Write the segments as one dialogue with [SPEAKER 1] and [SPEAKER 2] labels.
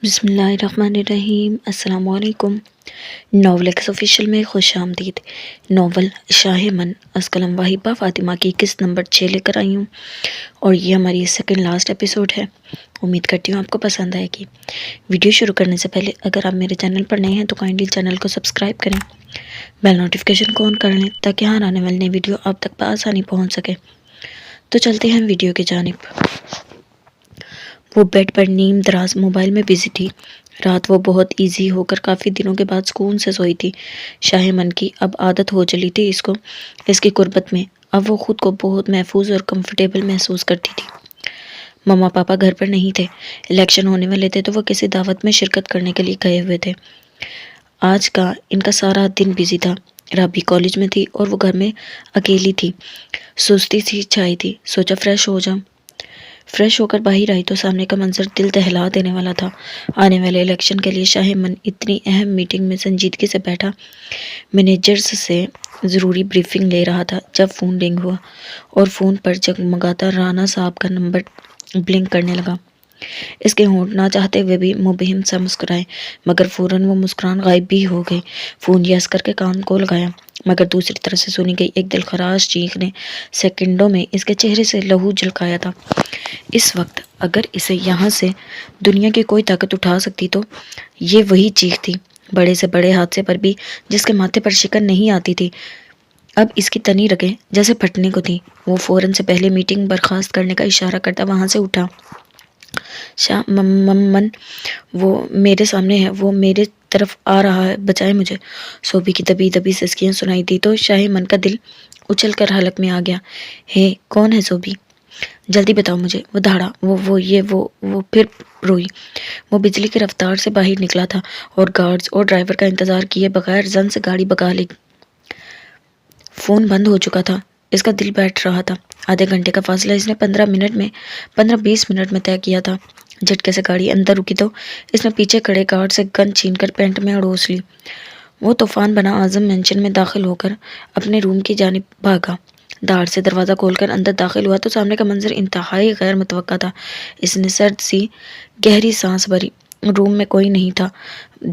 [SPEAKER 1] بسم اللہ الرحمن الرحیم۔ السلام علیکم۔ ناول ایکس آفیشیل میں خوش آمدید۔ ناول شاہ من از قلم واہبہ فاطمہ کی قسط نمبر 6 لے کر آئی ہوں، اور یہ ہماری سیکنڈ لاسٹ ایپیسوڈ ہے۔ امید کرتی ہوں آپ کو پسند آئے گی۔ ویڈیو شروع کرنے سے پہلے اگر آپ میرے چینل پر نئے ہیں تو کائنڈلی چینل کو سبسکرائب کریں، بیل نوٹیفیکیشن کو آن کر لیں تاکہ ہر آنے والی نئی ویڈیو آپ تک بآسانی پہنچ سکے۔ تو چلتے ہیں ویڈیو کی جانب۔ وہ بیڈ پر نیم دراز موبائل میں بزی تھی۔ رات وہ بہت ایزی ہو کر کافی دنوں کے بعد سکون سے سوئی تھی۔ شاہ من کی اب عادت ہو چلی تھی اس کی قربت میں۔ اب وہ خود کو بہت محفوظ اور کمفرٹیبل محسوس کرتی تھی۔ ماما پاپا گھر پر نہیں تھے، الیکشن ہونے والے تھے تو وہ کسی دعوت میں شرکت کرنے کے لیے گئے ہوئے تھے۔ آج کا ان کا سارا دن بزی تھا۔ رابی کالج میں تھی اور وہ گھر میں اکیلی تھی۔ سستی سی چھائی تھی۔ سوچا فریش ہو جاؤں۔ فریش ہو کر باہر آئی تو سامنے کا منظر دل دہلا دینے والا تھا۔ آنے والے الیکشن کے لیے شاہ من اتنی اہم میٹنگ میں سنجیدگی سے بیٹھا مینیجرز سے ضروری بریفنگ لے رہا تھا جب فون رنگ ہوا، اور فون پر جگمگاتا رانا صاحب کا نمبر بلنک کرنے لگا۔ اس کے ہونٹ نہ چاہتے ہوئے بھی مبہم سا مسکرائے، مگر فوراً وہ مسکران غائب بھی ہو گئی۔ فون یس کر کے کان کو لگایا، مگر دوسری طرف سے سنی گئی ایک دلخراش چیخ نے سیکنڈوں میں اس کے چہرے سے لہو جھلکایا تھا۔ اس وقت اگر اسے یہاں سے دنیا کی کوئی طاقت اٹھا سکتی تو یہ وہی چیخ تھی۔ بڑے سے بڑے حادثے پر بھی جس کے ماتھے پر شکن نہیں آتی تھی، اب اس کی تنی رگیں جیسے پھٹنے کو تھی۔ وہ فوراً سے پہلے میٹنگ برخاست کرنے کا اشارہ کرتا وہاں سے اٹھا۔ شاہ من، وہ میرے سامنے ہے، وہ میرے طرف آ رہا ہے، بچائے مجھے۔ صوبی کی دبی دبی سسکیاں سنائی دی تو شاہ من کا دل اچھل کر حلق میں آ گیا۔ ہے کون ہے صوبی؟ جلدی بتاؤ مجھے۔ وہ دھاڑا، وہ پھر روئی۔ وہ بجلی کی رفتار سے باہر نکلا تھا اور گارڈز اور ڈرائیور کا انتظار کیے بغیر زن سے گاڑی بگا لی۔ فون بند ہو چکا تھا۔ اس کا دل بیٹھ رہا تھا۔ آدھے گھنٹے کا فاصلہ اس نے 15-20 منٹ میں طے کیا تھا۔ جھٹکے سے گاڑی اندر رکی تو اس نے پیچھے کھڑے گارڈ سے گن چھین کر پینٹ میں اڑوس لی۔ وہ طوفان بنا اعظم مینشن میں داخل ہو کر اپنے روم کی جانب بھاگا۔ دھاڑ سے دروازہ کھول کر اندر داخل ہوا تو سامنے کا منظر انتہائی غیر متوقع تھا۔ اس نے سرد سی گہری سانس بھری۔ روم میں کوئی نہیں تھا،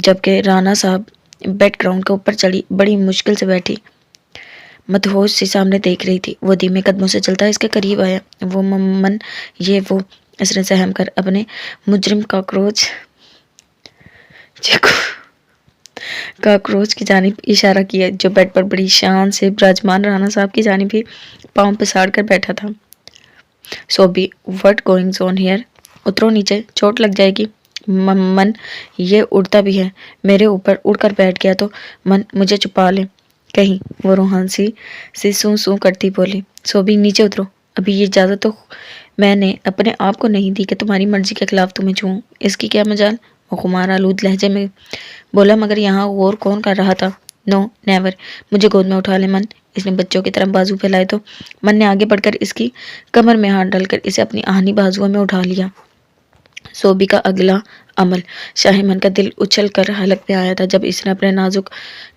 [SPEAKER 1] جبکہ رانا صاحب بیڈ گراؤنڈ کے اوپر چڑھی بڑی مشکل سے بیٹھی مدہوش سی سامنے دیکھ رہی تھی۔ وہ دھیمے قدموں سے چلتا اس کے قریب آیا۔ وہ من وہ اس نے سہم کر اپنے مجرم کاکروچ کی جانب اشارہ کیا جو بیڈ پر بڑی شان سے براجمان رانا صاحب کی جانب ہی پاؤں پساڑ کر بیٹھا تھا۔ Sobi, what گوئنگز on here? اترو نیچے، چوٹ لگ جائے گی۔ من، یہ اڑتا بھی ہے، میرے اوپر اڑ کر بیٹھ گیا تو من مجھے چھپا لے کہیں، وہ روحانسی سی سوں سوں کرتی بولی۔ صوبی، نیچے اترو، ابھی یہ اجازت تو میں نے اپنے آپ کو نہیں دی کہ تمہاری مرضی کے خلاف تمہیں چھوؤں، اس کی کیا مجال؟ وہ خمار آلود لہجے میں بولا، مگر یہاں غور کون کر رہا تھا؟ نو نیور، مجھے گود میں اٹھا لے من۔ اس نے بچوں کی طرح بازو پھیلائے تو من نے آگے بڑھ کر اس کی کمر میں ہاتھ ڈال کر اسے اپنی آہنی بازوؤں میں اٹھا لیا۔ صوبی کا اگلا عمل، شاہ من کا دل اچھل کر حلق پہ آیا تھا جب اس نے اپنے نازک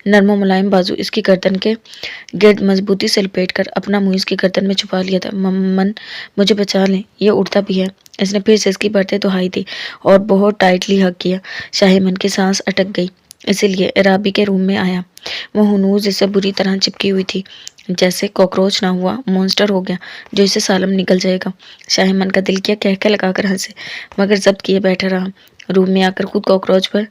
[SPEAKER 1] نرم و ملائم بازو اس کی گردن کے گرد مضبوطی سے لپیٹ کر اپنا منہ اس کی گردن میں چھپا لیا تھا۔ من، مجھے بچا لیں، یہ اڑتا بھی ہے۔ اس نے پھر سے اس کی برتیں دہائی تھی اور بہت ٹائٹلی ہگ کیا۔ شاہ من کی سانس اٹک گئی، اسی لیے رابی کے روم میں آیا۔ وہ ہنوز اس سے بری طرح چپکی ہوئی تھی، جیسے کاکروچ نہ ہوا مونسٹر ہو گیا جو اسے سالم نگل جائے گا۔ شاہ من کا دل کیا کہہ لگا کر ہنسے، مگر ضبط کیے بیٹھا رہا۔ روم میں آ کر خود کاکروچ پر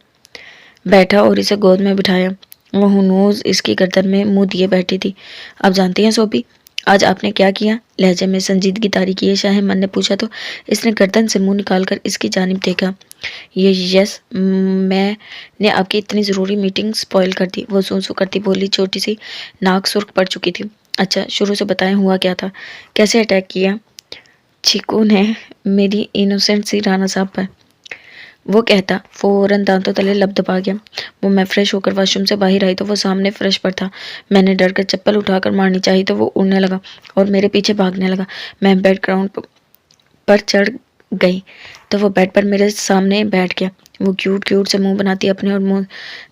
[SPEAKER 1] بیٹھا اور اسے گود میں بٹھایا۔ وہ ہنوز اس کی گردن میں منہ دیے بیٹھی تھی۔ آپ جانتی ہیں صوبی، آج آپ نے کیا کیا؟ لہجے میں سنجیدگی طاری کیے شاہ من نے پوچھا تو اس نے گردن سے منہ نکال کر اس کی جانب دیکھا۔ یس، میں نے آپ کی اتنی ضروری میٹنگ سپوائل کر دی، وہ سوں سوں کرتی بولی، چھوٹی سی ناک سرخ پڑ چکی تھی۔ اچھا، شروع سے بتائیں ہوا کیا تھا؟ کیسے اٹیک کیا چیکو نے میری انوسنٹ سی رانا صاحب پر؟ وہ کہتا فوراً دانتوں تلے لب دبا گیا۔ میں فریش ہو کر واش روم سے باہر آئی تو وہ سامنے فرش پر تھا۔ میں نے ڈر کر چپل اٹھا کر مارنی چاہی تو وہ اڑنے لگا اور میرے پیچھے بھاگنے لگا۔ میں بیڈ گراؤنڈ پر چڑھ گئی تو وہ بیڈ پر میرے سامنے بیٹھ گیا۔ وہ کیوٹ سے منہ بناتی اپنے اور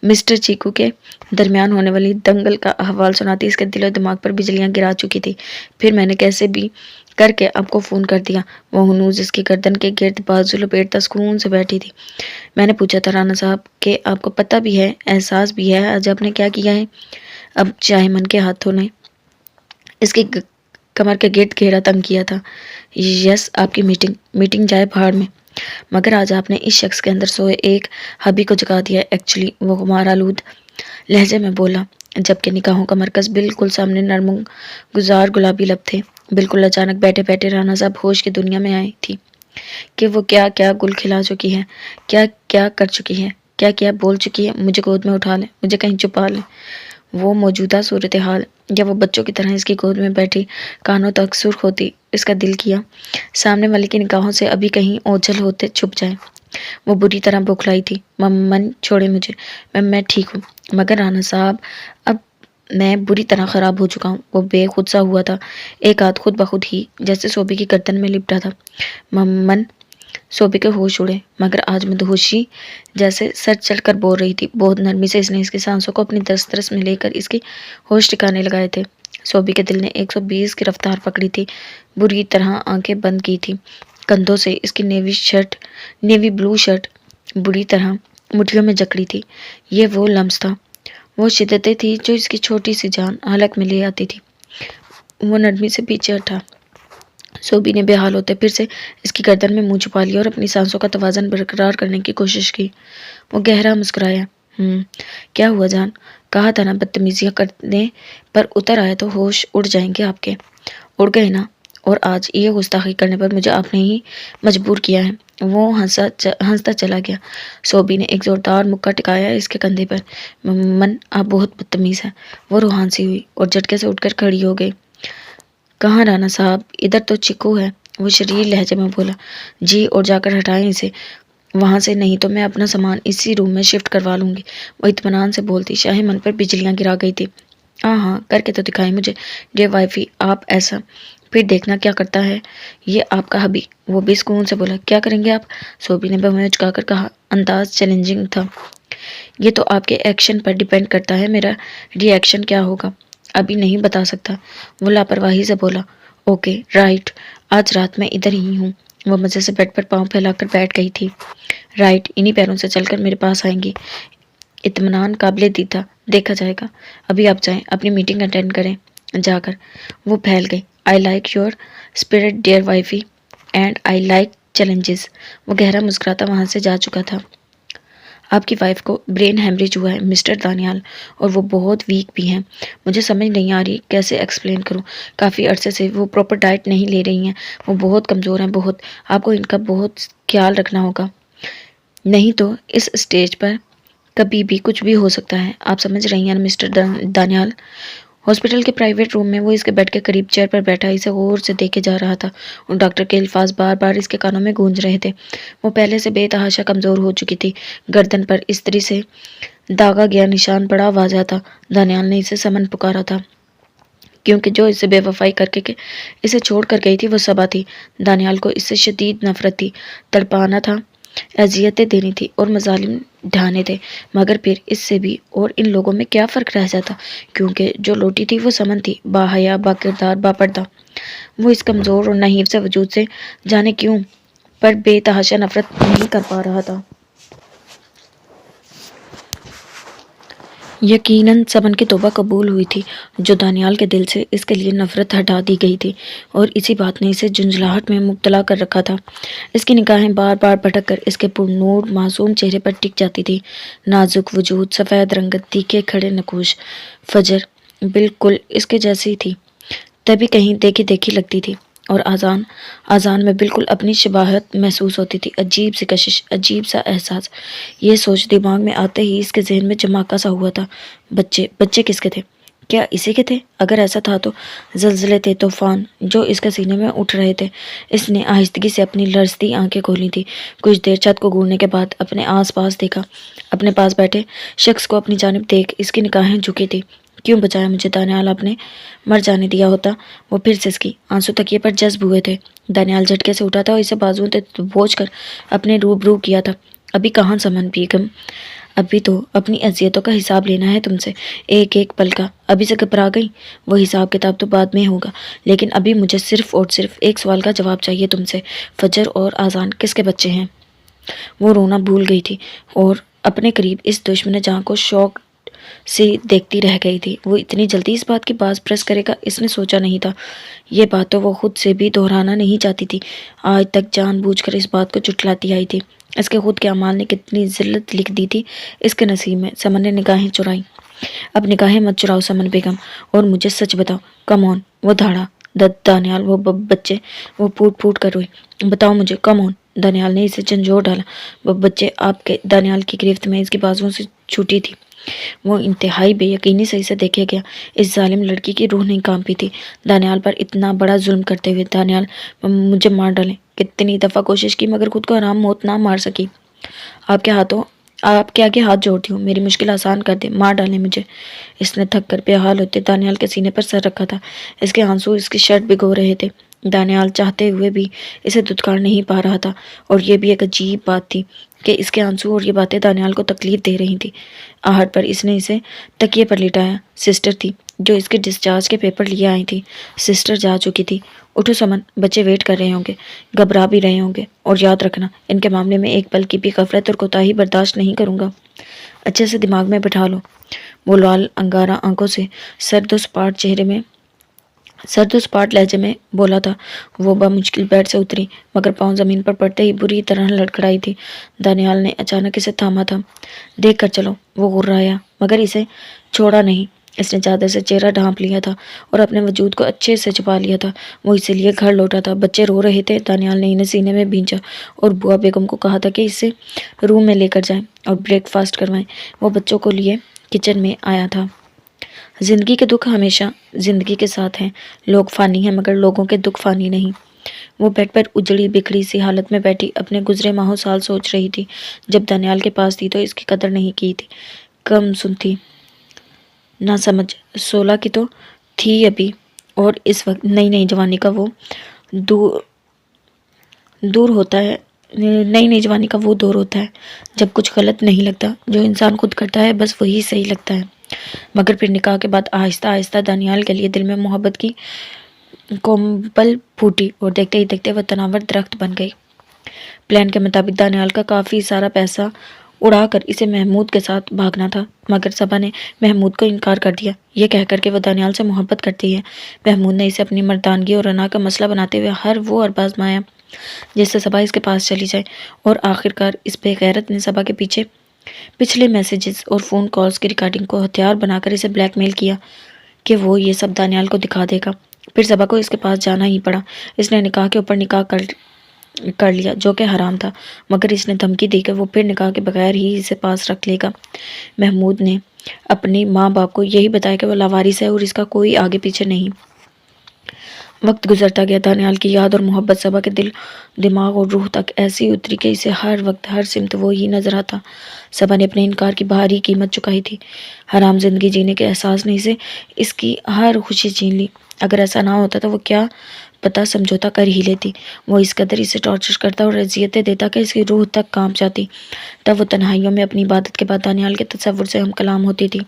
[SPEAKER 1] مسٹر چیکو کے درمیان ہونے والی دنگل کا احوال سناتی اس کے دل و دماغ پر بجلیاں گرا چکی تھی۔ پھر میں نے کیسے بھی کر کے آپ کو فون کر دیا۔ وہ ہنوز اس کی گردن کے گرد بازو لپیٹتا سکون سے بیٹھی تھی۔ میں نے پوچھا تھا رانا صاحب کہ آپ کو پتہ بھی ہے، احساس بھی ہے آج آپ نے کیا کیا ہے؟ اب شاہمن کے ہاتھوں نے اس کی کمر کے گرد گھیرا تنگ کیا تھا۔ یس، آپ کی میٹنگ جائے بھاڑ میں، مگر آج آپ نے اس شخص کے اندر سوئے ایک حبی کو جگا دیا۔ ایکچولی وہ غبار آلود لہجے میں بولا، جبکہ نگاہوں کا مرکز بالکل سامنے نرم گزار گلابی لب تھے۔ بالکل اچانک بیٹھے بیٹھے رانا صاحب ہوش کی دنیا میں آئی تھی کہ وہ کیا کیا گل کھلا چکی ہے، کیا کیا کر چکی ہے، کیا کیا بول چکی ہے۔ مجھے گود میں اٹھا لیں، مجھے کہیں چھپا لیں۔ وہ موجودہ صورتحال یا وہ بچوں کی طرح اس کی گود میں بیٹھی کانوں تک سرخ ہوتی، اس کا دل کیا سامنے والے کی نگاہوں سے ابھی کہیں اوجھل ہوتے چھپ جائے۔ وہ بری طرح بوکھلائی تھی۔ من چھوڑے مجھے، میں ٹھیک ہوں۔ مگر رانا صاحب، اب میں بری طرح خراب ہو چکا ہوں۔ وہ بے خود سا ہوا تھا، ایک ہاتھ خود بخود ہی جیسے صوبی کی گردن میں لپٹا تھا۔ من صوبی کے ہوش اڑے، مگر آج مدہوشی جیسے سر چڑھ کر بول رہی تھی۔ بہت نرمی سے اس نے اس کی سانسوں کو اپنی دسترس میں لے کر اس کی ہوش ٹھکانے لگائے تھے۔ صوبی کے دل نے 120 کی رفتار پکڑی تھی، بری طرح آنکھیں بند کی تھی۔ کندھوں سے اس کی نیوی بلو شرٹ بری طرح مٹھیوں میں جکڑی تھی۔ یہ وہ لمس تھا، وہ شدتیں تھی جو اس کی چھوٹی سی جان حلق میں لے آتی تھی۔ وہ نرمی سے پیچھے ہٹا۔ صوبی نے بے حال ہوتے پھر سے اس کی گردن میں منہ چھپا لیا اور اپنی سانسوں کا توازن برقرار کرنے کی کوشش کی۔ وہ گہرا مسکرایا۔ کیا ہوا جان؟ کہا تھا نا بدتمیزیاں کرنے پر اتر آئے تو ہوش اڑ جائیں گے آپ کے۔ اڑ گئے نا، اور آج یہ گستاخی کرنے پر مجھے آپ نے ہی مجبور کیا ہے۔ وہ ہنستا چلا گیا۔ صوبی نے ایک زوردار مکہ ٹکایا اس کے کندھے پر۔ من، آپ بہت بدتمیز ہیں۔ وہ روحان سی ہوئی اور جھٹکے سے اٹھ کر کھڑی ہو گئی۔ کہاں رانا صاحب؟ ادھر تو چکو ہے، وہ شریر لہجے میں بولا۔ جی، اور جا کر ہٹائیں اسے وہاں سے، نہیں تو میں اپنا سامان اسی روم میں شفٹ کروا لوں گی۔ وہ اطمینان سے بولتی۔ شاہمن پر بجلیاں گرا گئی تھی۔ ہاں، کر کے تو دکھائیں مجھے ڈیئر وائفی، آپ ایسا، پھر دیکھنا کیا کرتا ہے یہ آپ کا حبی۔ وہ بھی سکون سے بولا۔ کیا کریں گے آپ؟ صوبی نے بھویں چکا کر کہا۔ انداز چیلنجنگ تھا۔ یہ تو آپ کے ایکشن پر ڈیپینڈ کرتا ہے، میرا ری ایکشن کیا ہوگا ابھی نہیں بتا سکتا۔ وہ لاپرواہی سے بولا۔ اوکے، رائٹ، آج رات میں ادھر ہی ہوں۔ وہ مزے سے بیڈ پر پاؤں پھیلا کر بیٹھ گئی تھی۔ رائٹ، انہی پیروں سے چل کر میرے پاس آئیں گی۔ اطمینان قابل دید تھا۔ دیکھا جائے گا۔ ابھی آپ جائیں، اپنی میٹنگ اٹینڈ کریں جا کر۔ وہ پھیل گئی۔ I like your spirit dear wifey, and I like challenges. وہ گہرا مسکراتا وہاں سے جا چکا تھا۔ آپ کی وائف کو برین ہیمریج ہوا ہے مسٹر دانیال، اور وہ بہت ویک بھی ہیں۔ مجھے سمجھ نہیں آ رہی کیسے ایکسپلین کروں۔ کافی عرصے سے وہ پراپر ڈائٹ نہیں لے رہی ہیں، وہ بہت کمزور ہیں، بہت۔ آپ کو ان کا بہت خیال رکھنا ہوگا، نہیں تو اس اسٹیج پر کبھی بھی کچھ بھی ہو سکتا ہے۔ آپ سمجھ رہی ہیں مسٹر دانیال؟ ہاسپٹل کے پرائیویٹ روم میں وہ اس کے بیڈ کے قریب چیئر پر بیٹھا اسے غور سے دیکھے جا رہا تھا، اور ڈاکٹر کے الفاظ بار بار اس کے کانوں میں گونج رہے تھے۔ وہ پہلے سے بے تحاشا کمزور ہو چکی تھی۔ گردن پر استری سے داغا گیا نشان بڑا واضح تھا۔ دانیال نے اسے سمن پکارا تھا، کیونکہ جو اسے بے وفائی کر کے اسے چھوڑ کر گئی تھی وہ صبا تھی۔ دانیال کو اس سے شدید نفرت تھی، تڑپانا تھا، اذیتیں دینی تھی اور مظالم ڈھانے تھے، مگر پھر اس سے بھی اور ان لوگوں میں کیا فرق رہ جاتا، کیونکہ جو لوٹی تھی وہ سمن تھی، با حیا، با کردار، با پردہ۔ وہ اس کمزور اور نحیف سے وجود سے جانے کیوں پر بے تحاشا نفرت نہیں کر پا رہا تھا۔ یقیناً سمن کی توبہ قبول ہوئی تھی، جو دانیال کے دل سے اس کے لیے نفرت ہٹا دی گئی تھی، اور اسی بات نے اسے جھنجھلاہٹ میں مبتلا کر رکھا تھا۔ اس کی نگاہیں بار بار بھٹک کر اس کے پرنور معصوم چہرے پر ٹک جاتی تھی۔ نازک وجود، سفید رنگت، تیکھے کھڑے نقوش، فجر بالکل اس کے جیسی تھی، تبھی کہیں دیکھی دیکھی لگتی تھی، اور آذان میں بالکل اپنی شباہت محسوس ہوتی تھی۔ عجیب سی کشش، عجیب سا احساس، یہ سوچ دماغ میں آتے ہی اس کے ذہن میں جماکا سا ہوا تھا۔ بچے کس کے تھے؟ کیا اسی کے تھے؟ اگر ایسا تھا تو زلزلے تھے، طوفان جو اس کے سینے میں اٹھ رہے تھے۔ اس نے آہستگی سے اپنی لرزتی آنکھیں کھولی تھی۔ کچھ دیر چھت کو گھورنے کے بعد اپنے آس پاس دیکھا۔ اپنے پاس بیٹھے شخص کو اپنی جانب دیکھ اس کی نگاہیں جھکی تھی۔ کیوں بچایا مجھے دانیال، آپ نے مر جانے دیا ہوتا۔ وہ پھر سسکی، آنسو تکیے پر جذب ہوئے تھے۔ دانیال جھٹکے سے اٹھا تھا اور اسے بازوؤں سے دبوچ کر اپنے روبرو کیا تھا۔ ابھی کہاں سمن بیگم، ابھی تو اپنی اذیتوں کا حساب لینا ہے تم سے، ایک ایک پل کا۔ ابھی سے گھبرا گئی؟ وہ حساب کتاب تو بعد میں ہوگا، لیکن ابھی مجھے صرف اور صرف ایک سوال کا جواب چاہیے تم سے۔ فجر اور آذان کس کے بچے ہیں؟ وہ رونا بھول گئی تھی اور اپنے قریب اس دشمن جہاں کو شوق سے دیکھتی رہ گئی تھی۔ وہ اتنی جلدی اس بات کی باز پریس کرے گا اس نے سوچا نہیں تھا۔ یہ بات تو وہ خود سے بھی دہرانا نہیں چاہتی تھی، آج تک جان بوجھ کر اس بات کو جھٹلاتی آئی تھی۔ اس کے خود کے اعمال نے کتنی ذلت لکھ دی تھی اس کے نصیب میں۔ سمن نے نگاہیں چرائیں۔ اب نگاہیں مت چراؤ سمن بیگم، اور مجھے سچ بتاؤ۔ کم آن، وہ دھاڑا دانیال، وہ بچے، وہ پھوٹ پھوٹ کر روئی۔ بتاؤ مجھے، کم آن۔ دانیال نے اسے جھنجھوڑ ڈالا۔ وہ بچے آپ کے؟ دانیال کی گرفت میں اس کی بازوؤں سے چھوٹی تھی۔ وہ انتہائی بے یقینی سے اسے دیکھے گیا۔ اس ظالم لڑکی کی روح نہیں کانپی تھی دانیال پر اتنا بڑا ظلم کرتے ہوئے۔ دانیال، مجھے مار ڈالیں۔ کتنی دفعہ کوشش کی مگر خود کو آرام موت نہ مار سکی۔ آپ کے آگے ہاتھ جوڑتی ہوں، میری مشکل آسان کر دیں، مار ڈالیں مجھے۔ اس نے تھک کر بے حال ہوتے دانیال کے سینے پر سر رکھا تھا۔ اس کے آنسو اس کی شرٹ بھگو رہے تھے۔ دانیال چاہتے ہوئے بھی اسے دھتکار نہیں پا رہا تھا، اور یہ بھی ایک عجیب بات تھی کہ اس کے آنسو اور یہ باتیں دانیال کو تکلیف دے رہی تھیں۔ آہٹ پر اس نے اسے تکیے پر لٹایا۔ سسٹر تھی جو اس کے ڈسچارج کے پیپر لیے آئی تھی۔ سسٹر جا چکی تھی۔ اٹھو سمن، بچے ویٹ کر رہے ہوں گے، گھبرا بھی رہے ہوں گے، اور یاد رکھنا ان کے معاملے میں ایک پل کی بھی غفلت اور کوتاہی برداشت نہیں کروں گا۔ اچھے سے دماغ میں بٹھا لو۔ وہ لال انگارہ آنکھوں سے سرد و سپاٹ لہجے میں بولا تھا۔ وہ بمشکل بیڈ سے اتری مگر پاؤں زمین پر پڑتے ہی بری طرح لڑکھڑائی تھی۔ دانیال نے اچانک اسے تھاما تھا۔ دیکھ کر چلو۔ وہ غرایا مگر اسے چھوڑا نہیں۔ اس نے چادر سے چہرہ ڈھانپ لیا تھا اور اپنے وجود کو اچھے سے چھپا لیا تھا۔ وہ اسی لیے گھر لوٹا تھا۔ بچے رو رہے تھے۔ دانیال نے انہیں سینے میں بھینچا اور بوا بیگم کو کہا تھا کہ اسے روم میں لے کر جائیں اور بریک فاسٹ کروائیں۔ وہ بچوں کو لیے کچن میں آیا تھا۔ زندگی کے دکھ ہمیشہ زندگی کے ساتھ ہیں۔ لوگ فانی ہیں مگر لوگوں کے دکھ فانی نہیں۔ وہ بیڈ پر اجڑی بکھری سی حالت میں بیٹھی اپنے گزرے ماہوں سال سوچ رہی تھی۔ جب دانیال کے پاس تھی تو اس کی قدر نہیں کی تھی، کم سن تھی، نہ سمجھ۔ 16 کی تو تھی ابھی، اور اس وقت نئی جوانی کا وہ دور ہوتا ہے نئی جوانی کا وہ دور ہوتا ہے جب کچھ غلط نہیں لگتا۔ جو انسان خود کرتا ہے بس وہی صحیح لگتا ہے۔ مگر پھر نکاح کے بعد آہستہ آہستہ دانیال کے لیے دل میں محبت کی کومبل پھوٹی اور دیکھتے ہی دیکھتے وہ تناور درخت بن گئی۔ پلان کے مطابق دانیال کا کافی سارا پیسہ اڑا کر اسے محمود کے ساتھ بھاگنا تھا، مگر صبا نے محمود کو انکار کر دیا، یہ کہہ کر کہ وہ دانیال سے محبت کرتی ہے۔ محمود نے اسے اپنی مردانگی اور انا کا مسئلہ بناتے ہوئے ہر وہ ارب آزمایا جس سے صبا اس کے پاس چلی جائے، اور آخر کار اس بے غیرت نے صبا کے پچھلے میسیجز اور فون کالز کی ریکارڈنگ کو ہتھیار بنا کر اسے بلیک میل کیا کہ وہ یہ سب دانیال کو دکھا دے گا۔ پھر صبا کو اس کے پاس جانا ہی پڑا۔ اس نے نکاح کے اوپر نکاح کر لیا جو کہ حرام تھا، مگر اس نے دھمکی دی کہ وہ پھر نکاح کے بغیر ہی اسے پاس رکھ لے گا۔ محمود نے اپنی ماں باپ کو یہی بتایا کہ وہ لاوارث ہے اور اس کا کوئی آگے پیچھے نہیں۔ وقت گزرتا گیا۔ دانیال کی یاد اور محبت صبا کے دل، دماغ اور روح تک ایسی اتری کہ اسے ہر وقت ہر سمت وہی نظر آتا۔ صبا نے اپنے انکار کی بھاری قیمت چکائی تھی۔ حرام زندگی جینے کے احساس نے اسے اس کی ہر خوشی چھین لی۔ اگر ایسا نہ ہوتا تو وہ کیا پتہ سمجھوتا کر ہی لیتی۔ وہ اس قدر اسے ٹارچر کرتا اور اذیتیں دیتا کہ اس کی روح تک کانپ جاتی۔ تب وہ تنہائیوں میں اپنی عبادت کے بعد دانیال کے تصور سے ہم کلام ہوتی تھی۔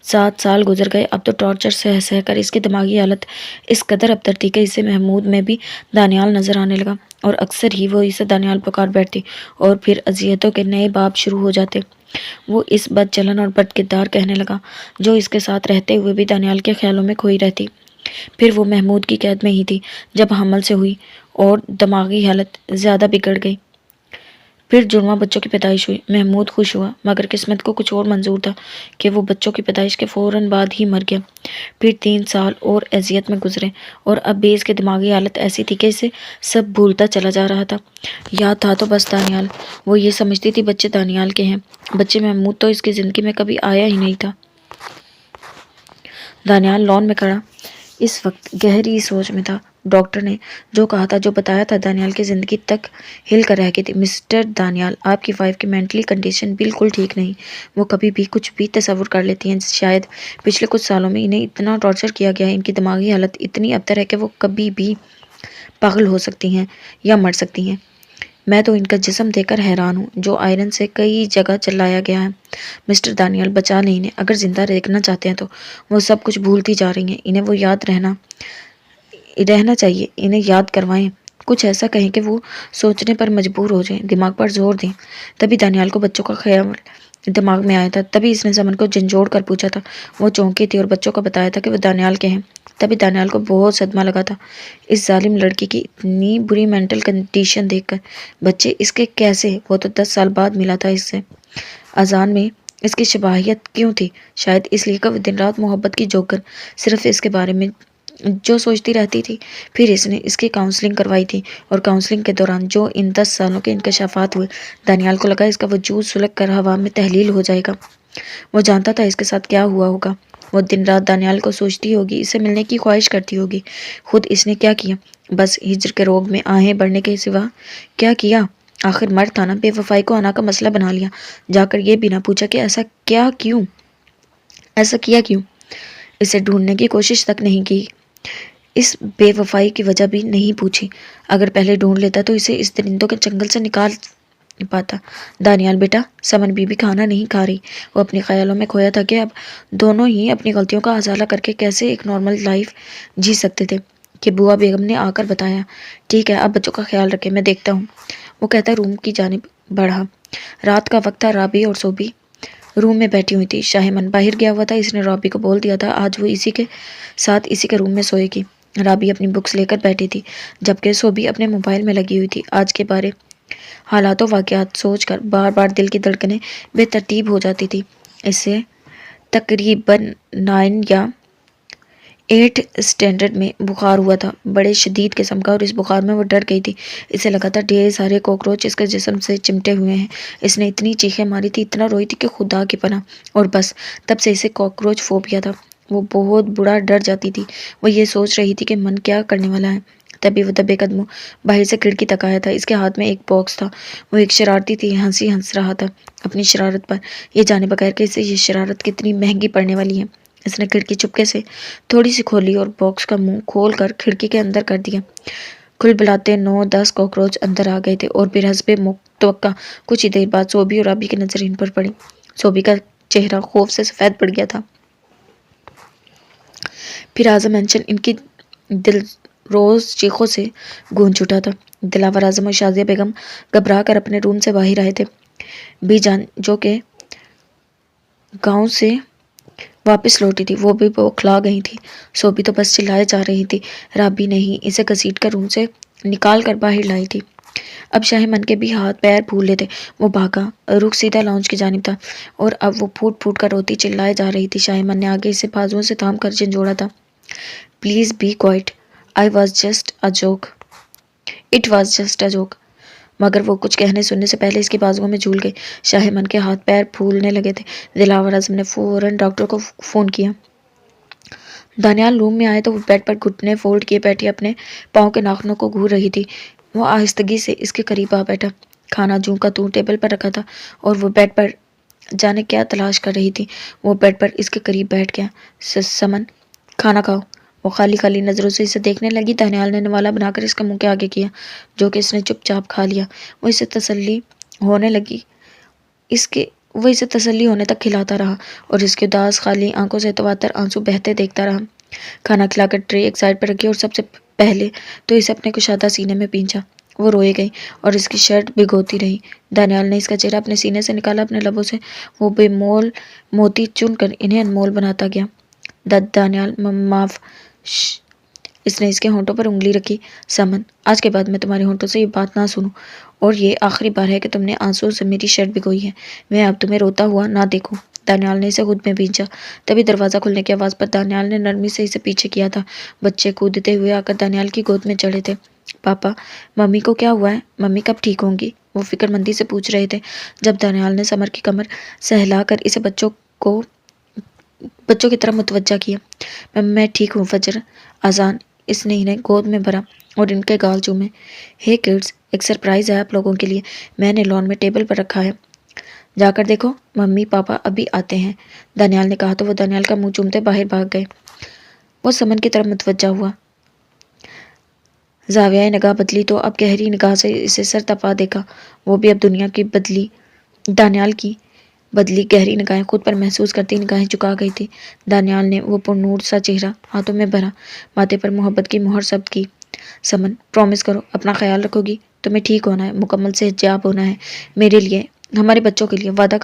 [SPEAKER 1] 7 سال گزر گئے۔ اب تو ٹارچر سہ سہ کر اس کی دماغی حالت اس قدر ابتر تھی کہ اسے محمود میں بھی دانیال نظر آنے لگا، اور اکثر ہی وہ اسے دانیال پکار بیٹھتی، اور پھر اذیتوں کے نئے باب شروع ہو جاتے۔ وہ اس بد چلن اور بد کردار کہنے لگا جو اس کے ساتھ رہتے ہوئے بھی دانیال کے خیالوں میں کھوئی رہتی۔ پھر وہ محمود کی قید میں ہی تھی جب حمل سے ہوئی اور دماغی حالت زیادہ بگڑ گئی۔ پھر جڑواں بچوں کی پیدائش ہوئی۔ محمود خوش ہوا مگر قسمت کو کچھ اور منظور تھا کہ وہ بچوں کی پیدائش کے فوراً بعد ہی مر گیا۔ پھر 3 سال اور اذیت میں گزرے، اور اب بھی اس کی دماغی حالت ایسی تھی کہ اسے سب بھولتا چلا جا رہا تھا۔ یاد تھا تو بس دانیال۔ وہ یہ سمجھتی تھی بچے دانیال کے ہیں، بچے محمود تو اس کی زندگی میں کبھی آیا ہی نہیں تھا۔ دانیال لان میں کھڑا اس وقت گہری سوچ میں تھا۔ ڈاکٹر نے جو کہا تھا، جو بتایا تھا، دانیال کی زندگی تک ہل کر رہ گئی تھی۔ مسٹر دانیال، آپ کی وائف کی مینٹلی کنڈیشن بالکل ٹھیک نہیں۔ وہ کبھی بھی کچھ بھی تصور کر لیتی ہیں۔ شاید پچھلے کچھ سالوں میں انہیں اتنا ٹارچر کیا گیا ہے، ان کی دماغی حالت اتنی ابتر ہے کہ وہ کبھی بھی پاگل ہو سکتی ہیں یا مر سکتی ہیں۔ میں تو ان کا جسم دیکھ کر حیران ہوں جو آئرن سے کئی جگہ چلایا گیا ہے۔ مسٹر دانیال بچا لیں انہیں، اگر زندہ رہنا چاہتے ہیں تو۔ وہ سب کچھ بھولتی جا رہی ہیں، انہیں وہ یاد رہنا چاہیے، انہیں یاد کروائیں، کچھ ایسا کہیں کہ وہ سوچنے پر مجبور ہو جائیں، دماغ پر زور دیں۔ تبھی دانیال کو بچوں کا خیال دماغ میں آیا تھا، تبھی اس نے سمن کو جھنجھوڑ کر پوچھا تھا۔ وہ چونکی تھی اور بچوں کو بتایا تھا کہ وہ دانیال کے ہیں۔ تبھی دانیال کو بہت صدمہ لگا تھا اس ظالم لڑکی کی اتنی بری مینٹل کنڈیشن دیکھ کر۔ بچے اس کے کیسے؟ وہ تو 10 سال بعد ملا تھا اس سے۔ اذان میں اس کی شباہیت کیوں تھی؟ شاید اس لیے کہ وہ دن رات محبت کی جوگر صرف اس کے بارے میں جو سوچتی رہتی تھی۔ پھر اس نے اس کی کاؤنسلنگ کروائی تھی اور کاؤنسلنگ کے دوران جو ان 10 سالوں کے انکشافات ہوئے، دانیال کو لگا اس کا وجود سلگ کر ہوا میں تحلیل ہو جائے گا۔ وہ جانتا تھا اس کے ساتھ کیا ہوا ہوگا۔ وہ دن رات دانیال کو سوچتی ہوگی، اسے ملنے کی خواہش کرتی ہوگی۔ خود اس نے کیا کیا؟ بس ہجر کے روگ میں آہیں بڑھنے کے سوا کیا کیا؟ آخر مرد تھا نا، بے وفائی کو انا کا مسئلہ بنا لیا، جا کر یہ بھی نہ پوچھا کہ ایسا کیا کیوں؟ اسے ڈھونڈنے کی کوشش تک نہیں کی، اس بے وفائی کی وجہ بھی نہیں پوچھی۔ اگر پہلے ڈھونڈ لیتا تو اسے اس درندوں کے جنگل سے نکال پاتا۔ دانیال بیٹا، سمن بی بی کھانا نہیں کھا رہی۔ وہ اپنے خیالوں میں کھویا تھا کہ اب دونوں ہی اپنی غلطیوں کا ازالہ کر کے کیسے ایک نارمل لائف جی سکتے تھے کہ بوا بیگم نے آ کر بتایا، ٹھیک ہے اب بچوں کا خیال رکھے، میں دیکھتا ہوں۔ وہ کہتا روم کی جانب بڑھا۔ رات کا وقت تھا، رابی اور سوبی روم میں بیٹھی ہوئی تھی۔ شاہمن باہر گیا ہوا تھا، اس نے رابی کو بول دیا تھا آج وہ اسی کے ساتھ اسی کے روم میں سوئے گی۔ رابی اپنی بکس لے کر بیٹھی تھی جبکہ سوبی اپنے موبائل میں لگی ہوئی تھی۔ آج کے بارے حالات و واقعات سوچ کر بار بار دل کی دھڑکنیں بے ترتیب ہو جاتی تھی۔ اسے تقریباً 9 یا 8 اسٹینڈرڈ میں بخار ہوا تھا، بڑے شدید قسم کا، اور اس بخار میں وہ ڈر گئی تھی۔ اسے لگا تھا ڈھیر سارے کوکروچ اس کے جسم سے چمٹے ہوئے ہیں۔ اس نے اتنی چیخیں ماری تھی، اتنا روئی تھی کہ خدا کی پناہ، اور بس تب سے اسے کوکروچ فوبیا تھا۔ وہ بہت بڑا ڈر جاتی تھی۔ وہ یہ سوچ رہی تھی کہ من کیا کرنے والا ہے۔ تبھی وہ دبے قدموں باہر سے کھڑکی تک آیا تھا۔ اس کے ہاتھ میں ایک باکس تھا۔ وہ ایک شرارتی تھی ہنسی ہنس رہا تھا اپنی شرارت پر، یہ جانے بغیر کہ اسے یہ شرارت کتنی مہنگی پڑنے والی ہے۔ اس نے کھڑکی چپکے سے تھوڑی سی کھولی اور باکس کا منہ کھول کر کھڑکی کے اندر کر دیا۔ کھل بلاتے 9-10 کوکروچ اندر آ گئے تھے اور پھر حسب متوقع کچھ ہی دیر بعد سوبی اور رابی کی نظر ان پر پڑی۔ سوبی کا چہرہ خوف سے سفید پڑ گیا تھا۔ پھر اعظم انشن ان کی دل روز چیخوں سے گونج اٹھا تھا۔ دلاور اعظم اور شازیہ بیگم گھبرا کر اپنے روم سے باہر آئے تھے۔ بی جان جو کہ گاؤں سے واپس لوٹی تھی وہ بھی بوکھلا گئی تھی۔ سوبی تو بس چلائے جا رہی تھی۔ رابی نے ہی اسے گھسیٹ کر روم سے نکال کر باہر لائی تھی۔ اب شاہمن کے بھی ہاتھ پیر پھول تھے۔ وہ بھاگا، رخ سیدھا لاؤنج کی جانب تھا اور اب وہ پھوٹ پھوٹ کر روتی چلائے جا رہی تھی۔ شاہمن نے آگے اسے بازوؤں سے تھام کر جھنجھوڑا تھا۔ Please be quiet, I was just a joke, it was just a joke. مگر وہ کچھ کہنے سننے سے پہلے اس کی بازوؤں میں جھول گئی۔ شاہمن کے ہاتھ پیر پھولنے لگے تھے۔ دلاور اعظم نے فوراً ڈاکٹر کو فون کیا۔ دانیال روم میں آئے تو وہ بیڈ پر گھٹنے فولڈ کیے بیٹھی اپنے پاؤں کے ناخنوں کو گھور رہی تھی۔ وہ آہستگی سے اس کے قریب آ بیٹھا۔ کھانا جوں کا توں ٹیبل پر رکھا تھا اور وہ بیڈ پر جانے کیا تلاش کر رہی تھی۔ وہ بیڈ پر اس کے قریب بیٹھ گیا۔ سمن کھانا کھاؤ۔ وہ خالی خالی نظروں سے اسے دیکھنے لگی۔ دانیال نے نوالا بنا کر اس کے منہ کے آگے کیا جو کہ اس نے چپ چاپ کھا لیا۔ وہ اسے تسلی ہونے تک کھلاتا رہا اور اس کے اداس خالی آنکھوں سے تواتر آنسو بہتے دیکھتا رہا۔ کھانا کھلا کر ٹرے ایک سائڈ پر رکھی اور سب سے پہلے تو اسے اپنے کشادہ سینے میں پینچا۔ وہ روئے گئی اور اس کی شرٹ بھگوتی رہی۔ دانیال نے اس کا چہرہ اپنے سینے سے نکالا، اپنے لبوں سے وہ بے مول موتی چن کر انہیں انمول بناتا گیا۔ دانیال معاف، اس نے اس کے ہونٹوں پر انگلی رکھی۔ سمن آج کے بعد میں تمہارے ہونٹوں سے یہ بات نہ سنوں اور یہ آخری بار ہے کہ تم نے آنسو سے میری شرٹ بھگوئی ہے۔ میں اب تمہیں روتا ہوا نہ دیکھوں۔ دانیال نے اسے خود میں بھیجا۔ تبھی دروازہ کھلنے کی آواز پر دانیال نے نرمی سے اسے پیچھے کیا تھا۔ بچے کودتے ہوئے آ کر دانیال کی گود میں چڑھے تھے۔ پاپا ممی کو کیا ہوا ہے؟ ممی کب ٹھیک ہوں گی؟ وہ فکر مندی سے پوچھ رہے تھے جب دانیال نے سمر کی کمر سہلا کر اسے بچوں کی طرف متوجہ کیا۔ میں ٹھیک ہوں فجر۔ اذان، اس نے انہیں گود میں بھرا اور ان کے گال چومے۔ ہے کڈز، ایک سرپرائز ہے آپ لوگوں کے لیے، میں نے لان میں ٹیبل پر رکھا ہے، جا کر دیکھو، ممی پاپا ابھی آتے ہیں، دانیال نے کہا تو وہ دانیال کا منہ چومتے باہر بھاگ گئے۔ وہ سمن کی طرف متوجہ ہوا۔ زاویہ نگاہ بدلی تو اب گہری نگاہ سے اسے سر تپا دیکھا، وہ بھی اب دنیا کی بدلی، دانیال کی بدلی گہری نگاہیں خود پر محسوس کرتی نگاہیں جھکا گئی تھی۔ دانیال نے وہ پرنور سا چہرہ ہاتھوں میں بھرا، ماتھے پر محبت کی مہر ثبت کی۔ سمن، پرومس کرو اپنا خیال رکھو گی، تمہیں ٹھیک ہونا ہے، مکمل صحت یاب ہونا ہے، میرے لیے، ہمارے بچوں کے لیے وعدہ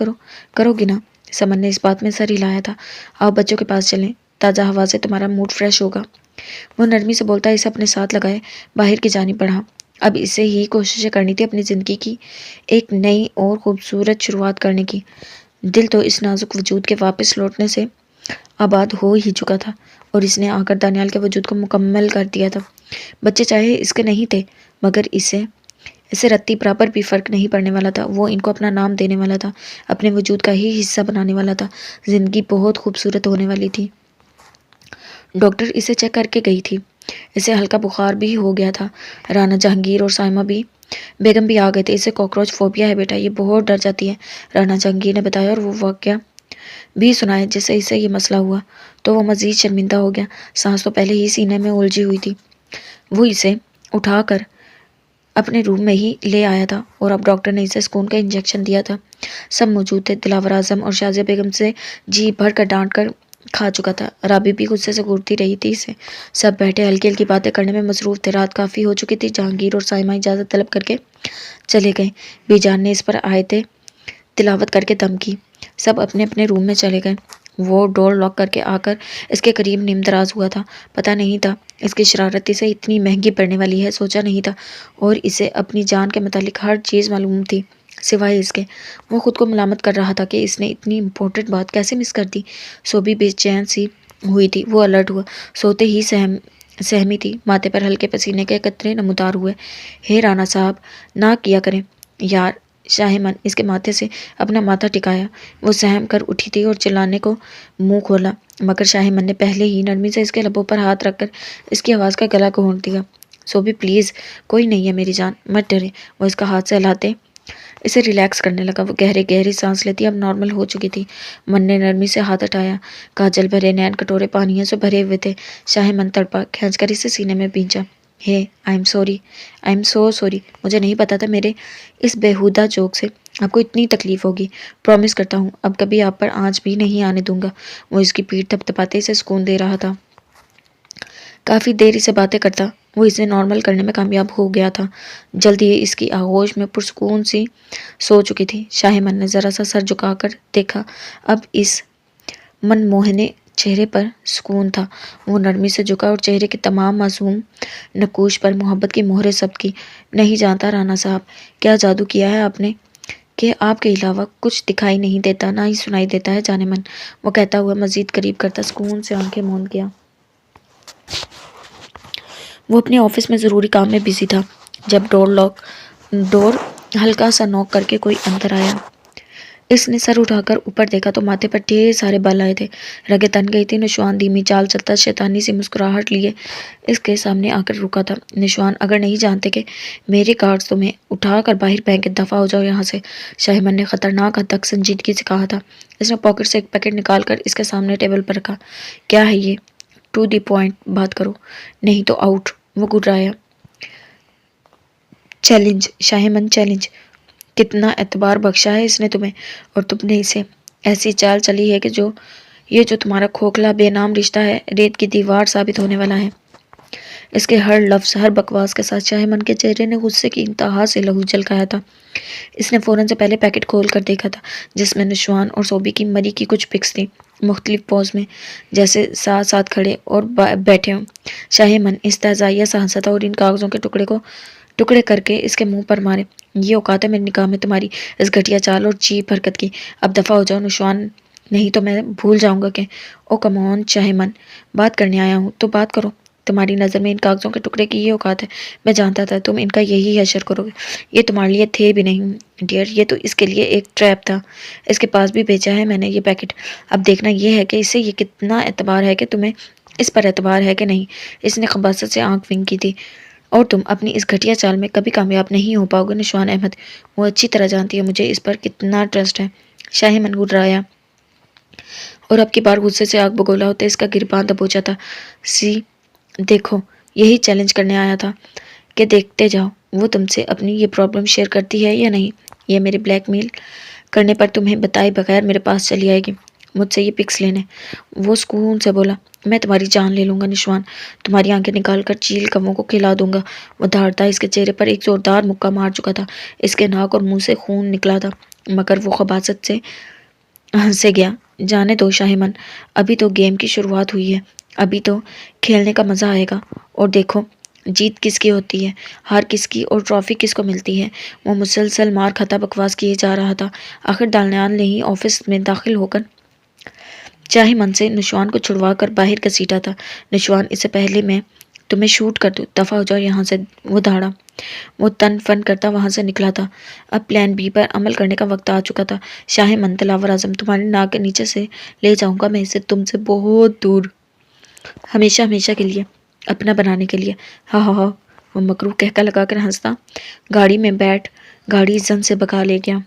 [SPEAKER 1] کرو گی نا؟ سمن نے اس بات میں سر ہلایا تھا۔ آؤ بچوں کے پاس چلیں، تازہ ہوا سے تمہارا موڈ فریش ہوگا۔ وہ نرمی سے بولتا اسے اپنے ساتھ لگائے باہر کی جانب بڑھا۔ اب اسے ہی کوششیں کرنی تھی اپنی زندگی کی ایک نئی اور خوبصورت شروعات کرنے کی۔ دل تو اس نازک وجود کے واپس لوٹنے سے آباد ہو ہی چکا تھا، اور اس نے آ کر دانیال کے وجود کو مکمل کر دیا تھا۔ بچے چاہے اس کے نہیں تھے، مگر اسے رتی برابر بھی فرق نہیں پڑنے والا تھا۔ وہ ان کو اپنا نام دینے والا تھا، اپنے وجود کا ہی حصہ بنانے والا تھا۔ زندگی بہت خوبصورت ہونے والی تھی۔ ڈاکٹر اسے چیک کر کے گئی تھی۔ اسے ہلکا بخار بھی ہو گیا تھا۔ رانا جہانگیر اور سائمہ بیگم بھی آ گئے تھے۔ اسے کاکروچ فوبیا ہے بیٹا، یہ بہت ڈر جاتی ہے، رانا جہانگیر نے بتایا، اور وہ واقعہ بھی سنایا جس سے اسے یہ مسئلہ ہوا تو وہ مزید شرمندہ ہو گیا۔ سانس تو پہلے ہی سینے میں الجھی ہوئی تھی۔ وہ اسے اٹھا کر اپنے روم میں ہی لے آیا تھا، اور اب ڈاکٹر نے اسے سکون کا انجیکشن دیا تھا۔ سب موجود تھے۔ دلاور اعظم اور شازیہ بیگم سے جی بھر کر ڈانٹ کر کھا چکا تھا۔ رابی بھی غصے سے گھورتی رہی تھی اسے۔ سب بیٹھے ہلکی ہلکی باتیں کرنے میں مصروف تھے۔ رات کافی ہو چکی تھی۔ جہانگیر اور سائمہ اجازت طلب کر کے چلے گئے۔ بی جان نے اس پر آیتیں تلاوت کر کے دم کی۔ سب اپنے اپنے روم میں چلے گئے۔ وہ ڈور لاک کر کے آ کر اس کے قریب نیم دراز ہوا تھا۔ پتہ نہیں تھا اس کی شرارتی سے اتنی مہنگی پڑنے والی ہے، سوچا نہیں تھا، اور اسے اپنی جان کے متعلق ہر چیز معلوم تھی سوائے اس کے۔ وہ خود کو ملامت کر رہا تھا کہ اس نے اتنی امپورٹنٹ بات کیسے مس کر دی۔ سوبی بے چین سی ہوئی تھی۔ وہ الرٹ ہوا، سوتے ہی سہمی تھی۔ ماتھے پر ہلکے پسینے کے قطرے نمودار ہوئے۔ ہے رانا صاحب، نہ کیا کریں یار۔ شاہمن اس کے ماتھے سے اپنا ماتھا ٹکایا۔ وہ سہم کر اٹھی تھی اور چلانے کو منہ کھولا، مگر شاہمن نے پہلے ہی نرمی سے اس کے لبوں پر ہاتھ رکھ کر اس کی آواز کا گلا گھونٹ دیا۔ سوبی پلیز، کوئی نہیں ہے میری جان، مت ڈرے۔ وہ اس کا ہاتھ سے ہلاتے اسے ریلیکس کرنے لگا۔ وہ گہری سانس لیتی اب نارمل ہو چکی تھی۔ من نے نرمی سے ہاتھ ہٹایا۔ کاجل بھرے نین کٹورے پانیوں سے بھرے ہوئے تھے۔ شاہمن تڑپا، کھینچ کر اسے سینے میں بھینچا۔ ہے، آئی ایم سو سوری، مجھے نہیں پتا تھا میرے اس بیہودہ جوک سے آپ کو اتنی تکلیف ہوگی۔ پرومس کرتا ہوں اب کبھی آپ پر آنچ بھی نہیں آنے دوں گا۔ وہ اس کی پیٹھ تھپتھپاتے اسے سکون دے رہا تھا۔ کافی دیر اسے باتیں کرتا وہ اسے نارمل کرنے میں کامیاب ہو گیا تھا۔ جلد ہی اس کی آغوش میں پرسکون سی سو چکی تھی۔ شاہمن نے ذرا سا سر جھکا کر دیکھا۔ اب اس من موہنے چہرے پر سکون تھا۔ وہ نرمی سے جھکا اور چہرے کے تمام معصوم نقوش پر محبت کی مہریں ثبت کی۔ نہیں جانتا رانا صاحب، کیا جادو کیا ہے آپ نے کہ آپ کے علاوہ کچھ دکھائی نہیں دیتا، نہ ہی سنائی دیتا ہے جانے من، وہ کہتا ہوا مزید قریب کرتا سکون سے آنکھیں موند گیا۔ وہ اپنے آفس میں ضروری کام میں بزی تھا جب ڈور ہلکا سا نوک کر کے کوئی اندر آیا۔ اس نے سر اٹھا کر اوپر دیکھا تو ماتھے پر ڈھیر سارے بال آئے تھے، رگیں تن گئی تھی۔ نشوان دھیمی چال چلتا شیطانی سی مسکراہٹ لیے اس کے سامنے آ کر رکا تھا۔ نشوان، اگر نہیں جانتے کہ میرے کارڈز تمہیں اٹھا کر باہر پھینک کے دفع ہو جاؤ یہاں سے، شاہمن نے خطرناک حد تک سنجیدگی سے کہا تھا۔ اس نے پاکٹ سے ایک پیکٹ نکال کر اس کے سامنے ٹیبل پر رکھا۔ کیا ہے یہ؟ ٹو دی پوائنٹ بات کرو، نہیں تو آؤٹ، وہ گھبرایا۔ Challenge شاہمن، challenge. کتنا اعتبار بخشا ہے اس نے تمہیں، اور تم نے اسے ایسی چال چلی ہے کہ یہ جو تمہارا کھوکھلا بے نام رشتہ ہے ریت کی دیوار ثابت ہونے والا ہے۔ اس کے ہر لفظ، ہر بکواس کے ساتھ شاہمن کے چہرے نے غصے کی انتہا سے لہو جھلکایا تھا۔ اس نے فوراً سے پہلے پیکٹ کھول کر دیکھا تھا جس میں نشوان اور سوبی کی مری کی کچھ پکس تھیں، مختلف پوز میں، جیسے ساتھ ساتھ کھڑے اور بیٹھے ہوں۔ شاہمن استہزائیہ سا ہنسا تھا اور ان کاغذوں کے ٹکڑے کر کے اس کے منہ پر مارے۔ یہ اوقات ہے میری نگاہ میں تمہاری اس گھٹیا چال اور چیپ حرکت کی۔ اب دفع ہو جاؤ نشوان، نہیں تو میں بھول جاؤں گا کہ او کم آن شاہمن، بات کرنے آیا ہوں تو بات کرو۔ تمہاری نظر میں ان کاغذوں کے ٹکڑے کی یہ اوقات ہے، میں جانتا تھا تم ان کا یہی حشر کرو گے۔ یہ تمہارے لیے تھے بھی نہیں ڈیئر، یہ تو اس کے لیے ایک ٹریپ تھا۔ اس کے پاس بھی بھیجا ہے میں نے یہ پیکٹ۔ اب دیکھنا یہ ہے کہ اسے یہ کتنا اعتبار ہے کہ تمہیں اس پر اعتبار ہے کہ نہیں۔ اس نے خباثت سے آنکھ ونک کی تھی۔ اور تم اپنی اس گھٹیا چال میں کبھی کامیاب نہیں ہو پاؤ گے نشوان احمد، وہ اچھی طرح جانتی ہے مجھے اس پر کتنا ٹرسٹ ہے۔ شاہمن گھبرایا اور اب کی بار غصے سے آگ بگولا ہوتے اس کا گریباں دبوچا تھا۔ دیکھو، یہی چیلنج کرنے آیا تھا۔ کہ دیکھتے جاؤ وہ تم سے اپنی یہ پرابلم شیئر کرتی ہے یا نہیں. یہ میرے بلیک میل کرنے پر تمہیں بتائے بغیر میرے پاس چلی آئے گی مجھ سے یہ پکس لینے. وہ سکون سے بولا. میں تمہاری جان لے لوں گا نشوان, تمہاری آنکھیں نکال کر چیل کموں کو کھلا دوں گا. وہ دھاڑتا اس کے چہرے پر ایک زوردار مکہ مار چکا تھا. اس کے ناک اور منہ سے خون نکلا تھا, مگر وہ خباثت سے ہنسے گیا. جانے دو شاہمن, ابھی تو گیم کی شروعات ہوئی ہے, ابھی تو کھیلنے کا مزہ آئے گا. اور دیکھو جیت کس کی ہوتی ہے, ہار کس کی, اور ٹرافی کس کو ملتی ہے. وہ مسلسل مار کھاتا بکواس کیے جا رہا تھا. آخر دانیال نے ہی آفس میں داخل ہو کر چاہے من سے نشوان کو چھڑوا کر باہر گھسیٹا تھا. نشوان, اس سے پہلے میں تمہیں شوٹ کر دوں, دفع ہو جاؤ یہاں سے. وہ دھاڑا. وہ تن فن کرتا وہاں سے نکلا تھا. اب پلان بی پر عمل کرنے کا وقت آ چکا تھا. شاہ من دلاور اعظم, تمہاری ناک کے نیچے سے لے جاؤں گا میں اسے تم سے بہت دور, ہمیشہ ہمیشہ کے لیے, اپنا بنانے کے لیے. ہاں ہاں ہاں. وہ مکروہ کہکا لگا کر ہنستا گاڑی میں بیٹھ گاڑی زن سے بگا لے گیا.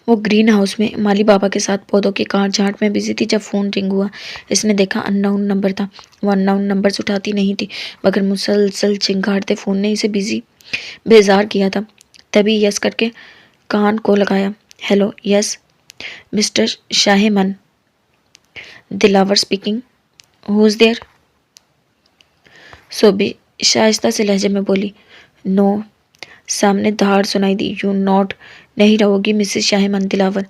[SPEAKER 1] وہ گرین ہاؤس میں مالی بابا کے ساتھ پودوں کی کاٹ جھاٹ میں بزی تھی جب فون رنگ ہوا. اس نے دیکھا ان نون نمبر تھا. وہ ان نون نمبرز اٹھاتی نہیں تھی, مگر مسلسل چنگھاڑتے فون نے اسے بیزار کیا تھا. تبھی یس کر کے کان کو لگایا. ہیلو, یس مسٹر شاہ من, دلاور اسپیکنگ. ہوز دیر؟ سوبی شائستہ سے لہجے میں بولی. نو. سامنے دھاڑ سنائی دی. یو ناٹ, نہیں رہو گی مسز شاہ من دلاور,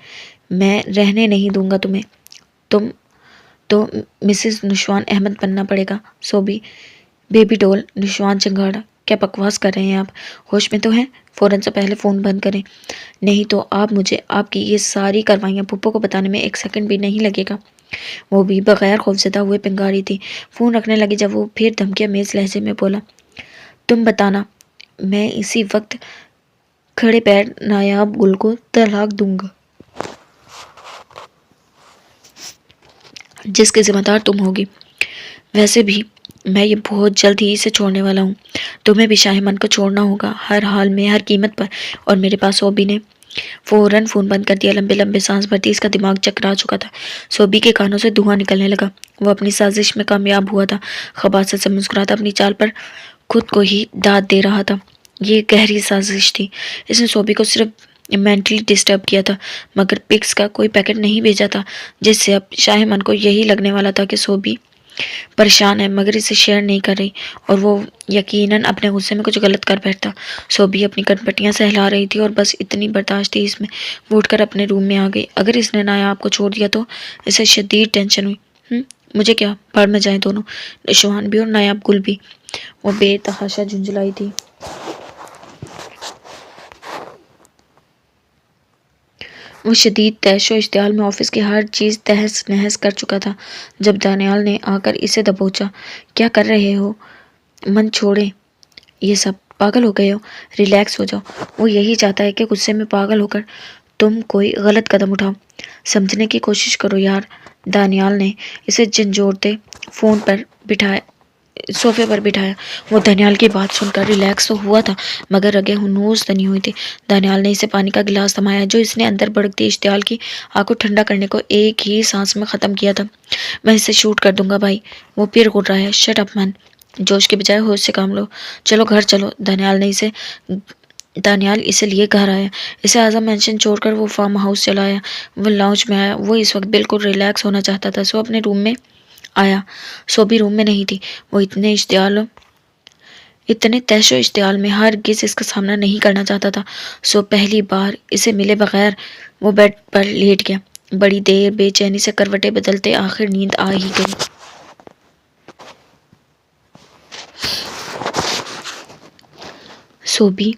[SPEAKER 1] میں رہنے نہیں دوں گا تمہیں. تم تو مسز نشوان احمد بننا پڑے گا. سوبی بیبی ڈول. نشوان چنگاڑا. کیا بکواس کر رہے ہیں آپ, ہوش میں تو ہیں؟ فوراً سے پہلے فون بند کریں, نہیں تو آپ مجھے آپ کی یہ ساری کاروائیاں پھپھو کو بتانے میں ایک سیکنڈ بھی نہیں لگے گا. وہ بھی بغیر خوفزدہ ہوئے پنگاری تھی. فون رکھنے لگی جب وہ پھر دھمکیاں میز لہجے میں بولا. تم بتانا, میں اسی وقت کھڑے پیر نایاب گل کو طلاق دوں گا, جس کے ذمہ دار تم ہوگی. ویسے بھی میں یہ بہت جلد ہی اسے چھوڑنے والا ہوں. تمہیں بھی شاہ من کو چھوڑنا ہوگا, ہر حال میں, ہر قیمت پر. اور میرے پاس سوبی نے فوراً فون بند کر دیا. لمبے لمبے سانس بھرتی, اس کا دماغ چکرا چکا تھا. سوبی کے کانوں سے دھواں نکلنے لگا. وہ اپنی سازش میں کامیاب ہوا تھا. خباثت سے مسکراتا اپنی چال پر خود کو ہی داد دے رہا تھا. یہ گہری سازش تھی. اس نے سوبی کو صرف مینٹلی ڈسٹرب کیا تھا, مگر پکس کا کوئی پیکٹ نہیں بھیجا تھا, جس سے اب شاہ من کو یہی لگنے والا تھا کہ سوبی پریشان ہے مگر اسے شیئر نہیں کر رہی, اور وہ یقیناً اپنے غصے میں کچھ غلط کر بیٹھتا. سوبی اپنی کنپٹیاں سہلا رہی تھی, اور بس اتنی برداشت تھی اس میں. وہ اٹھ کر اپنے روم میں آ گئی. اگر اس نے نایاب کو چھوڑ دیا تو اسے شدید ٹینشن ہوئی. مجھے کیا, باڑ میں جائیں دونوں, نشوان بھی اور نایاب گل بھی. وہ بے تحاشا جھنجھلائی تھی. وہ شدید تیش و اشتعال میں آفس کی ہر چیز تہس نہس کر چکا تھا. جب دانیال نے آ کر اسے دبوچا. کیا کر رہے ہو, من چھوڑے یہ سب, پاگل ہو گئے ہو, ریلیکس ہو جاؤ. وہ یہی چاہتا ہے کہ غصے میں پاگل ہو کر تم کوئی غلط قدم اٹھاؤ. سمجھنے کی کوشش کرو یار. دانیال نے اسے جھنجھوڑتے صوفے پر بٹھایا. وہ دانیال کی بات سن کر ریلیکس تو ہوا تھا, مگر رگیں ہنوز تنی ہوئی تھی. دانیال نے اسے پانی کا گلاس تھمایا, جو اس نے اندر بڑھتی اشتعال کی آگ کو ٹھنڈا کرنے کو ایک ہی سانس میں ختم کیا تھا. میں اسے شوٹ کر دوں گا بھائی. وہ پھر گڑ رہا ہے. شٹ اپ مین, جوش کے بجائے ہوش سے کام لو. چلو گھر چلو. دانیال اسے لیے گھر آیا. اسے اعظم مینشن چھوڑ کر وہ فارم ہاؤس چلا آیا. وہ لاؤنج میں آیا. وہ اس وقت بالکل ریلیکس ہونا چاہتا تھا. سو اپنے روم میں آیا. سو بھی روم میں نہیں تھی. وہ اتنے تیش و اشتعال میں ہرگز اس کا سامنا نہیں کرنا چاہتا تھا. سو پہلی بار اسے ملے بغیر وہ بیڈ پر لیٹ گیا. بڑی دیر بے چینی سے کروٹیں بدلتے آخر نیند آ ہی گئی. سوبی,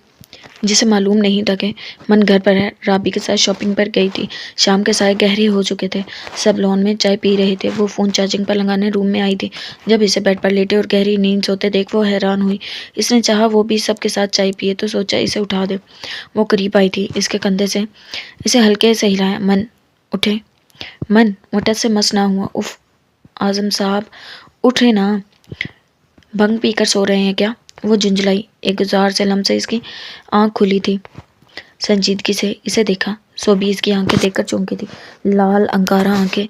[SPEAKER 1] جسے معلوم نہیں تھا کہ من گھر پر ہے, رابی کے ساتھ شاپنگ پر گئی تھی. شام کے سائے گہرے ہو چکے تھے. سب لان میں چائے پی رہے تھے. وہ فون چارجنگ پر لگانے روم میں آئی تھی. جب اسے بیڈ پر لیٹے اور گہری نیند سوتے دیکھ وہ حیران ہوئی. اس نے چاہا وہ بھی سب کے ساتھ چائے پیے, تو سوچا اسے اٹھا دے. وہ قریب آئی تھی. اس کے کندھے سے اسے ہلکے سے ہلایا. من اٹھے. من مٹت سے مس نہ ہوا. اف اعظم صاحب اٹھے نا, بھنگ پی کر سو رہے ہیں کیا؟ وہ جھنجھلائی. ایک گزار سے لمح سے اس کی آنکھ کھلی تھی. سنجیدگی سے اسے دیکھا. صوبی اس کی آنکھیں دیکھ کر چونکی تھی، لال انگارہ آنکھیں،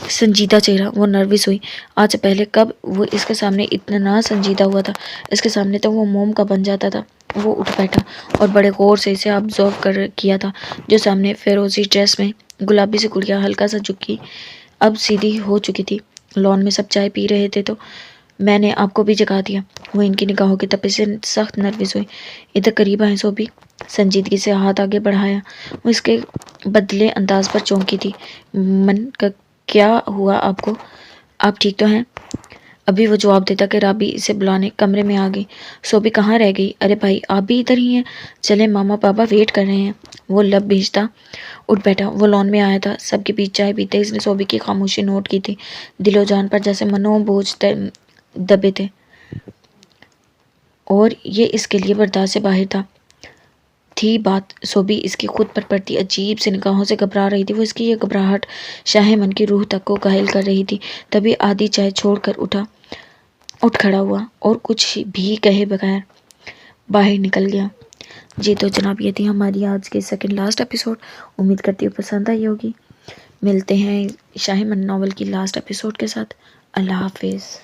[SPEAKER 1] سنجیدہ چہرہ۔ وہ نروس ہوئی۔ آج سے پہلے کب وہ اس کے سامنے اتنا سنجیدہ ہوا تھا؟ اس کے سامنے تو وہ موم کا بن جاتا تھا۔ وہ اٹھ بیٹھا اور بڑے غور سے اسے آبزرو کیا تھا، جو سامنے فیروزی ڈریس میں گلابی سی گڑیا ہلکا سا جھکی اب سیدھی ہو چکی تھی۔ لان میں سب چائے پی رہے تھے تو میں نے آپ کو بھی جگا دیا۔ وہ ان کی نگاہوں کی تپش سے سخت نروس ہوئی۔ ادھر قریب آئیں صوبی، سنجیدگی سے ہاتھ آگے بڑھایا۔ وہ اس کے بدلے انداز پر چونکی تھی۔ من کا کیا ہوا آپ کو؟ آپ ٹھیک تو ہیں؟ ابھی وہ جواب دیتا کہ رابی اسے بلانے کمرے میں آ گئی۔ صوبی کہاں رہ گئی؟ ارے بھائی آپ بھی ادھر ہی ہیں، چلیں ماما پاپا ویٹ کر رہے ہیں۔ وہ لب بھیجتا اٹھ بیٹھا۔ وہ لان میں آیا تھا، سب کے بیچ چائے پیتے اس نے صوبی کی خاموشی نوٹ کی تھی، دل و جان پر جیسے منوں بوجھ دبے تھے، اور یہ اس کے لیے برداشت سے باہر تھی بات۔ صوبی اس کی خود پر پڑتی عجیب سی نگاہوں سے گھبرا رہی تھی۔ وہ اس کی یہ گھبراہٹ شاہ من کی روح تک کو گھائل کر رہی تھی۔ تبھی آدھی چائے چھوڑ کر اٹھ کھڑا ہوا اور کچھ بھی کہے بغیر باہر نکل گیا۔ جی تو جناب یہ تھی ہماری آج کی سیکنڈ لاسٹ ایپیسوڈ۔ امید کرتی ہوں پسند آئی ہوگی۔ ملتے ہیں شاہ من ناول کی لاسٹ ایپیسوڈ کے ساتھ۔ اللہ حافظ۔